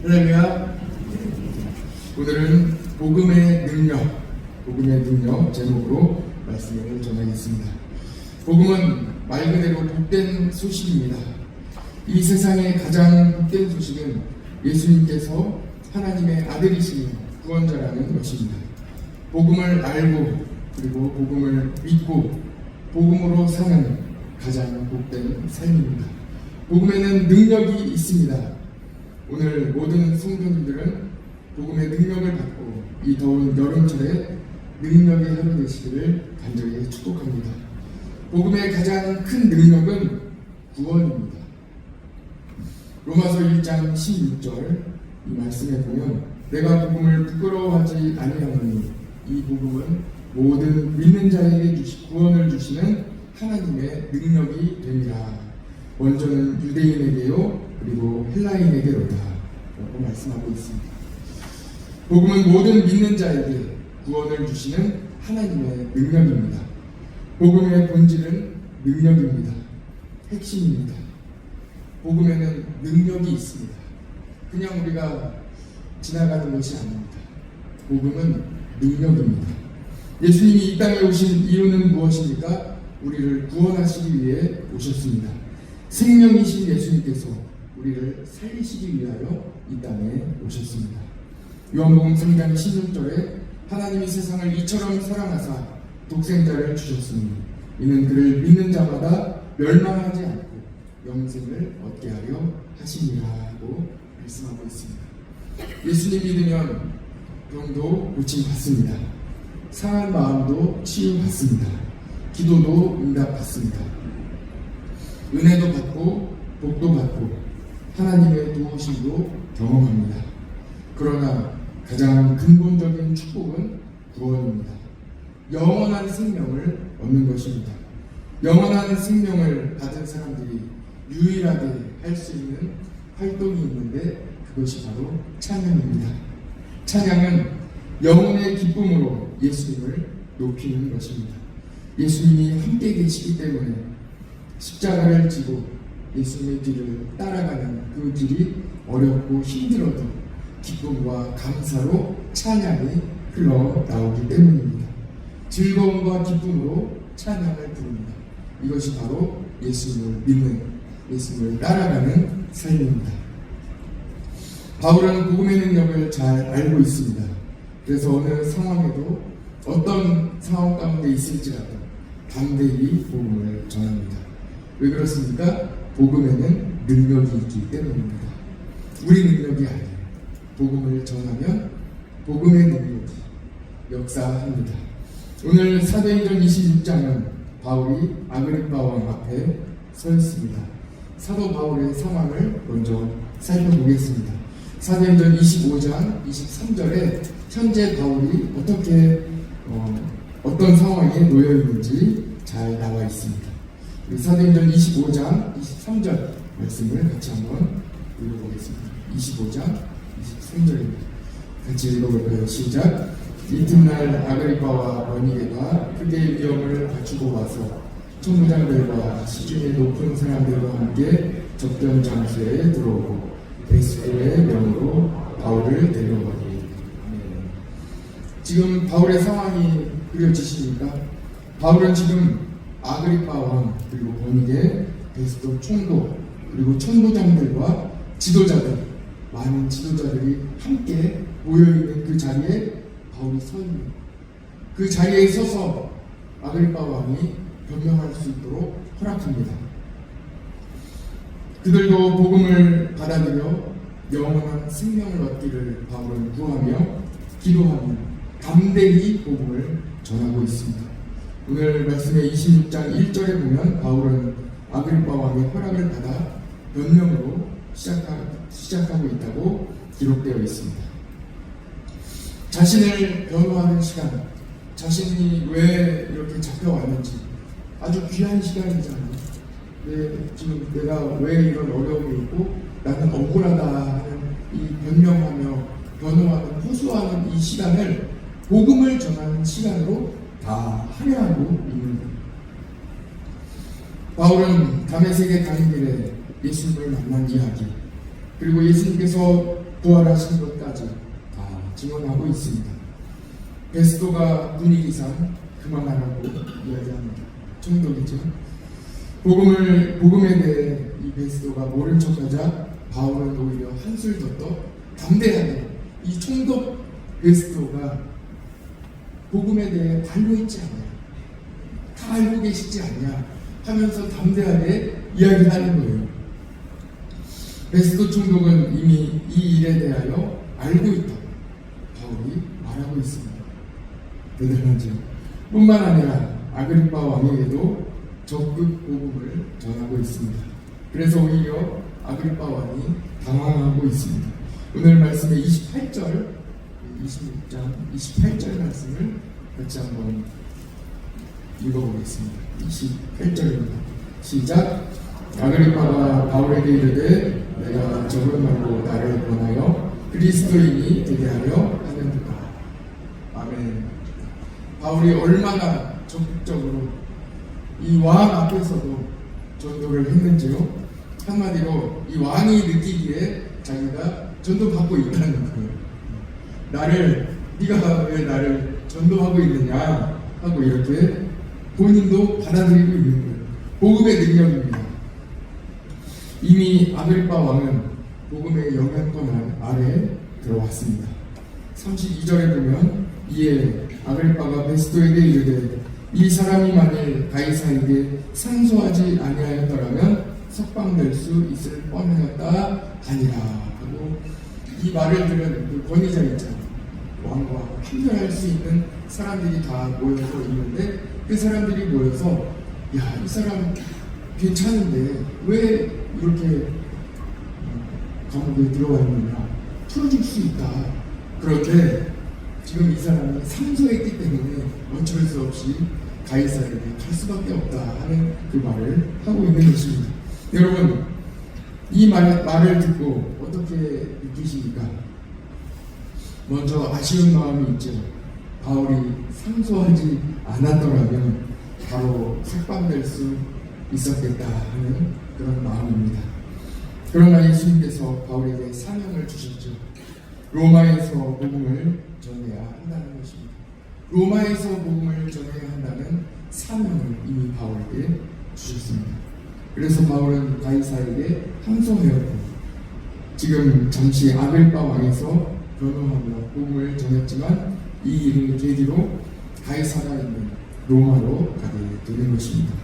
할렐루야. 오늘은 복음의 능력 제목으로 말씀을 전하겠습니다. 복음은 말 그대로 복된 소식입니다. 이 세상의 가장 복된 소식은 예수님께서 하나님의 아들이시니 구원자라는 것입니다. 복음을 알고 그리고 복음을 믿고 복음으로 사는 가장 복된 삶입니다. 복음에는 능력이 있습니다. 오늘 모든 성도님들은 복음의 능력을 받고 이 더운 여름철에 능력의 하루 되시기를 간절히 축복합니다. 복음의 가장 큰 능력은 구원입니다. 로마서 1장 16절 이 말씀에 보면 내가 복음을 부끄러워하지 아니하노니 이 복음은 모든 믿는 자에게 구원을 주시는 하나님의 능력이 됩니다. 먼저는 유대인에게요 그리고 헬라인에게로다 라고 말씀하고 있습니다. 복음은 모든 믿는 자에게 구원을 주시는 하나님의 능력입니다. 복음의 본질은 능력입니다. 핵심입니다. 복음에는 능력이 있습니다. 그냥 우리가 지나가는 것이 아닙니다. 복음은 능력입니다. 예수님이 이 땅에 오신 이유는 무엇입니까? 우리를 구원하시기 위해 오셨습니다. 생명이신 예수님께서 우리를 살리시기 위하여 이 땅에 오셨습니다. 요한복음 3장 16절에 하나님이 세상을 이처럼 사랑하사 독생자를 주셨으니 이는 그를 믿는 자마다 멸망하지 않고 영생을 얻게 하려 하심이라고 말씀하고 있습니다. 예수님 믿으면 병도 고침받습니다. 상한 마음도 치유받습니다. 기도도 응답받습니다. 은혜도 받고 복도 받고 하나님의 도우심도 경험합니다. 그러나 가장 근본적인 축복은 구원입니다. 영원한 생명을 얻는 것입니다. 영원한 생명을 받은 사람들이 유일하게 할 수 있는 활동이 있는데 그것이 바로 찬양입니다. 찬양은 영혼의 기쁨으로 예수님을 높이는 것입니다. 예수님이 함께 계시기 때문에 십자가를 지고 예수님의 뒤를 따라가는 그 길이 어렵고 힘들어도 기쁨과 감사로 찬양이 흘러나오기 때문입니다. 즐거움과 기쁨으로 찬양을 부릅니다. 이것이 바로 예수님을 믿는, 예수님을 따라가는 삶입니다. 바울은 복음의 능력을 잘 알고 있습니다. 그래서 어느 상황에도 어떤 상황 가운데 있을지라도 담대히 복음을 전합니다. 왜 그렇습니까? 복음에는 능력이 있기 때문입니다. 우리 능력이 아니에요. 복음을 전하면 복음의 능력이 역사합니다. 오늘 사도행전 26장은 바울이 아그리파 왕 앞에 서 있습니다. 사도 바울의 상황을 먼저 살펴보겠습니다. 사도행전 25장 23절에 현재 바울이 어떤 상황에 놓여 있는지 잘 나와 있습니다. 사도행전 25장 23절 말씀을 같이 한번 읽어보겠습니다. 25장 23절입니다. 같이 읽어볼까요? 시작. 이튿날 아그리파와 버니게가 크게 위험을 갖추고 와서 총무장들과 시중에 높은 사람들과 함께 접견 장소에 들어오고 베스도의 명으로 바울을 데려오니. 지금 바울의 상황이 그려지십니까? 바울은 지금 아그리파 왕 그리고 버니게 베스도 총독 그리고 천부장들과 지도자들 많은 지도자들이 함께 모여있는 그 자리에 바울이 서 있는 그 자리에 서서 아그리파 왕이 변명할 수 있도록 허락합니다. 그들도 복음을 받아들여 영원한 생명을 얻기를 바울은 구하며 기도하며 담대히 복음을 전하고 있습니다. 오늘 말씀의 26장 1절에 보면 바울은 아그리파 왕의 허락을 받아 변명으로 시작하고 있다고 기록되어 있습니다. 자신을 변호하는 시간, 자신이 왜 이렇게 잡혀왔는지 아주 귀한 시간이잖아요. 지금 내가 왜 이런 어려움이 있고 나는 억울하다 하는 이 변명하며 변호하는 호소하는 이 시간을 복음을 전하는 시간으로 다 할애하고 있는 거예요. 바울은 다메섹에 가는 길에 예수님을 만난 이야기, 그리고 예수님께서 부활하신 것까지 다 증언하고 있습니다. 베스도가 분위기상 그만하라고 이야기합니다. 총독이죠. 복음에 대해 이 베스도가 모른 척하자 바울은 오히려 한술 더 담대하게 이 총독 베스도가 복음에 대해 알고 있지 않냐, 다 알고 계시지 않냐 하면서 담대하게 이야기하는 거예요. 베스도 총독은 이미 이 일에 대하여 알고 있다고 바울이 말하고 있습니다. 대단하죠. 뿐만 아니라 아그리파 왕에게도 적극 복음을 전하고 있습니다. 그래서 오히려 아그리파 왕이 당황하고 있습니다. 오늘 말씀의 26장 28절 말씀을 같이 한번 읽어보겠습니다. 28절입니다. 시작. 아그리파가 바울에게 이르되 내가 적은 말로 나를 권하여 그리스도인이 되게 하려 하는도다. 아멘. 바울이 얼마나 적극적으로 이 왕 앞에서도 전도를 했는지요. 한마디로 이 왕이 느끼기에 자기가 전도받고 있다는 거예요. 네가 왜 나를 전도하고 있느냐 하고 이렇게 본인도 받아들이고 있는 거예요. 복음의 능력입니다. 이미 아그리파 왕은 복음의 영향권 아래 들어왔습니다. 32절에 보면 이에 아그리파가 베스도에게 이르되 이 사람이 만일 가이사에게 상소하지 아니하였더라면 석방될 수 있을 뻔하였다 하니라 하고, 이 말을 들은 그 권위자 있잖아요. 왕과 판결할 수 있는 사람들이 다 모여서 있는데 그 사람들이 모여서 야, 이 사람 괜찮은데 왜 이렇게 감옥에 들어와 있느냐, 풀어줄 수 있다. 그런데 지금 이 사람이 상소했기 때문에 어쩔 수 없이 가이사에게 갈 수밖에 없다 하는 그 말을 하고 있는 것입니다. 여러분, 이 말을 듣고 어떻게 느끼십니까? 먼저 아쉬운 마음이 있죠. 바울이 상소하지 않았더라면 바로 석방될 수 있었겠다 하는 그런 마음입니다. 그러나 예수님께서 바울에게 사명을 주셨죠. 로마에서 복음을 전해야 한다는 것입니다. 로마에서 복음을 전해야 한다는 사명을 이미 바울에게 주셨습니다. 그래서 바울은 가이사에게 항소하였고 지금 잠시 아그리파 왕에서 변호하며 복음을 전했지만 이 일을 계기로 가이사가 있는 로마로 가게 되는 것입니다.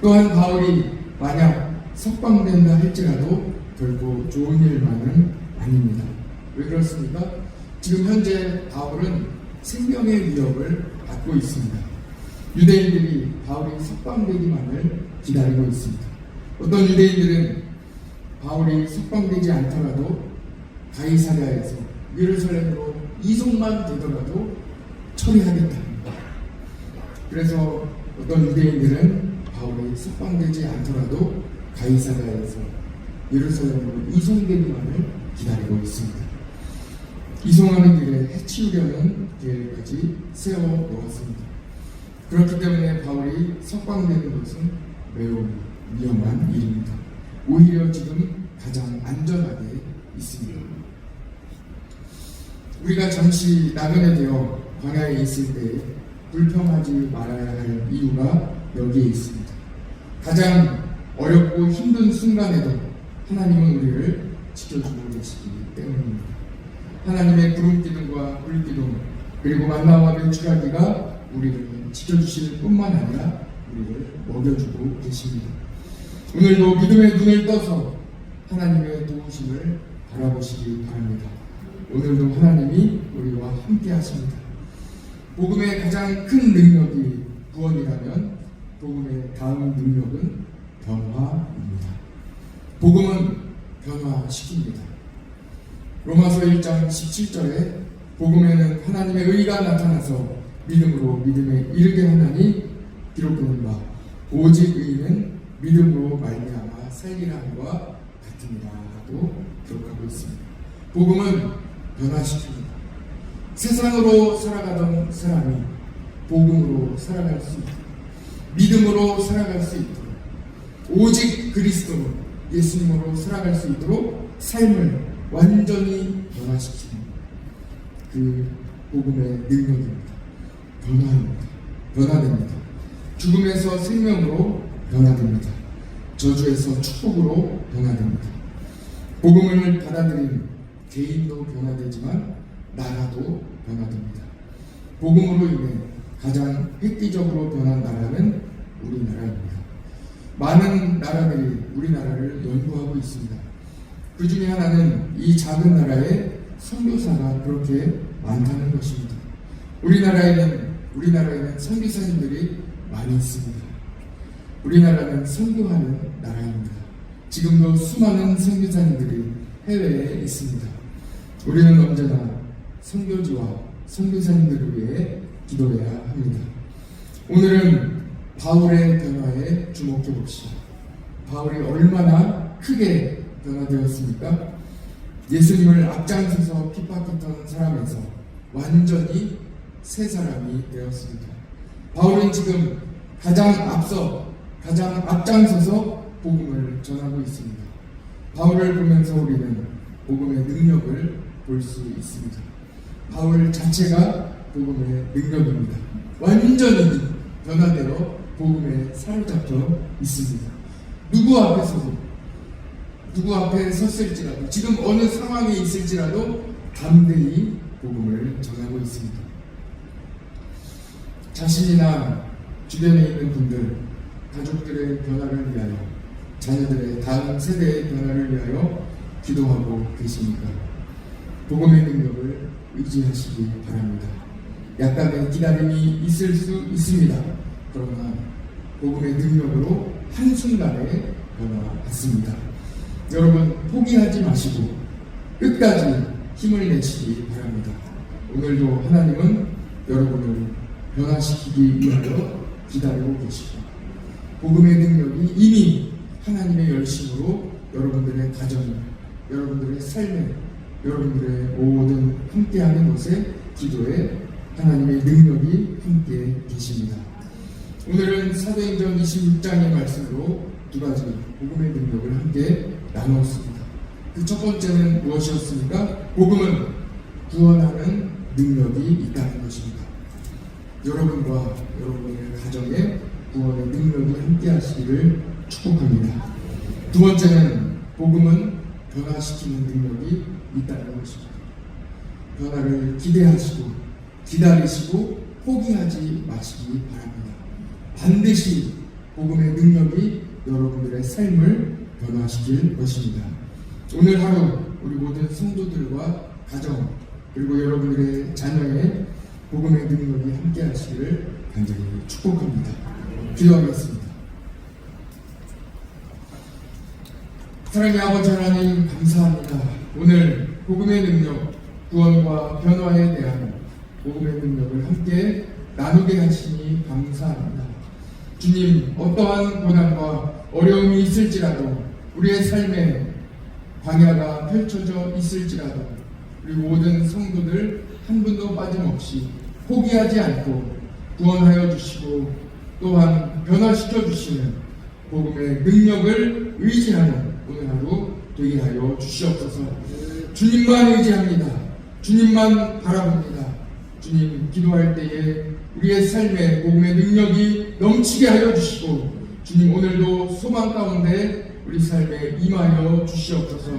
또한 바울이 만약 석방된다 할지라도 결코 좋은 일만은 아닙니다. 왜 그렇습니까? 지금 현재 바울은 생명의 위협을 받고 있습니다. 유대인들이 바울이 석방되기만을 기다리고 있습니다. 어떤 유대인들은 바울이 석방되지 않더라도 가이사랴에서 예루살렘으로 이송만 되더라도 처리하겠답니다. 그래서 어떤 유대인들은 바울이 석방되지 않더라도 가이사랴에서 예루살렘으로 이송되기만을 기다리고 있습니다. 이송하는 길에 해치우려는 계획까지 세워 놓았습니다. 그렇기 때문에 바울이 석방되는 것은 매우 위험한 일입니다. 오히려 지금 가장 안전하게 있습니다. 우리가 잠시 나그네 되어 광야에 있을 때 불평하지 말아야 할 이유가 여기에 있습니다. 가장 어렵고 힘든 순간에도 하나님은 우리를 지켜주고 계시기 때문입니다. 하나님의 구름기둥과 불기둥 그리고 만나와 메추라기가 우리를 지켜주실 뿐만 아니라 우리를 먹여주고 계십니다. 오늘도 믿음의 눈을 떠서 하나님의 도우심을 바라보시기 바랍니다. 오늘도 하나님이 우리와 함께 하십니다. 복음의 가장 큰 능력이 구원이라면 복음의 다음 능력은 변화입니다. 복음은 변화시킵니다. 로마서 1장 17절에 복음에는 하나님의 의가 나타나서 믿음으로 믿음에 이르게 하나니 기록되는 바 오직 의는 믿음으로 말미암아 살리라 함과 같으니라 하고 기록하고 있습니다. 복음은 변화시킵니다. 세상으로 살아가던 사람이 복음으로 살아갈 수 있도록, 믿음으로 살아갈 수 있도록, 오직 그리스도로 예수님으로 살아갈 수 있도록 삶을 완전히 변화시키는 그 복음의 능력입니다. 변화됩니다. 죽음에서 생명으로 변화됩니다. 저주에서 축복으로 변화됩니다. 복음을 받아들인 개인도 변화되지만 나라도 변화됩니다. 복음으로 인해 가장 획기적으로 변한 나라는 우리나라입니다. 많은 나라들이 우리나라를 연구하고 있습니다. 그 중에 하나는 이 작은 나라에 선교사가 그렇게 많다는 것입니다. 우리나라에는 선교사님들이 많이 있습니다. 우리나라는 선교하는 나라입니다. 지금도 수많은 선교사님들이 해외에 있습니다. 우리는 언제나 선교지와 선교사님들을 위해 기도해야 합니다. 오늘은 바울의 변화에 주목해 봅시다. 바울이 얼마나 크게 변화되었습니까? 예수님을 앞장서서 핍박했던 사람에서 완전히 새 사람이 되었습니다. 바울은 지금 가장 앞장서서 복음을 전하고 있습니다. 바울을 보면서 우리는 복음의 능력을 볼 수 있습니다. 바울 자체가 복음의 능력입니다. 완전히 변화되어 복음에 사로잡혀 있습니다. 누구 앞에 섰을지라도, 지금 어느 상황에 있을지라도 담대히 복음을 전하고 있습니다. 자신이나 주변에 있는 분들, 가족들의 변화를 위하여, 자녀들의 다음 세대의 변화를 위하여 기도하고 계십니까? 복음의 능력을 의지하시기 바랍니다. 약간의 기다림이 있을 수 있습니다. 그러나 복음의 능력으로 한순간에 변화받습니다. 여러분, 포기하지 마시고 끝까지 힘을 내시기 바랍니다. 오늘도 하나님은 여러분을 변화시키기 위하여 기다리고 계시고, 복음의 능력이 이미 하나님의 열심으로 여러분들의 가정에, 여러분들의 삶에, 여러분들의 모든 함께하는 곳에, 기도에 하나님의 능력이 함께 계십니다. 오늘은 사도행전 26장의 말씀으로 두 가지 복음의 능력을 함께 나누었습니다. 그 첫 번째는 무엇이었습니까? 복음은 구원하는 능력이 있다는 것입니다. 여러분과 여러분의 가정에 구원의 능력이 함께 하시기를 축복합니다. 두 번째는 복음은 변화시키는 능력이 있다는 것입니다. 변화를 기대하시고 기다리시고 포기하지 마시기 바랍니다. 반드시 복음의 능력이 여러분들의 삶을 변화시킬 것입니다. 오늘 하루 우리 모든 성도들과 가정, 그리고 여러분들의 자녀의 복음의 능력이 함께 하시기를 간절히 축복합니다. 기도하겠습니다. 사랑의 아버지 하나님, 감사합니다. 오늘 복음의 능력, 구원과 변화에 대한 복음의 능력을 함께 나누게 하시니 감사합니다. 주님, 어떠한 고난과 어려움이 있을지라도, 우리의 삶에 광야가 펼쳐져 있을지라도, 우리 모든 성도들 한 분도 빠짐없이 포기하지 않고 구원하여 주시고 또한 변화시켜 주시는 복음의 능력을 의지하는 오늘 하루 되게 하여 주시옵소서. 주님만 의지합니다. 주님만 바라봅니다. 주님, 기도할 때에 우리의 삶에 복음의 능력이 넘치게 하여 주시고, 주님, 오늘도 소망 가운데 우리 삶에 임하여 주시옵소서.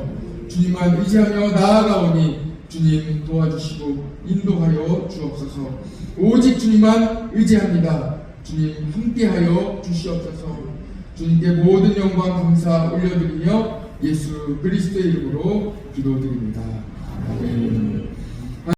주님만 의지하며 나아가오니 주님 도와주시고 인도하여 주옵소서. 오직 주님만 의지합니다. 주님 함께하여 주시옵소서. 주님께 모든 영광 감사 올려드리며 예수 그리스도의 이름으로 기도드립니다. 아멘.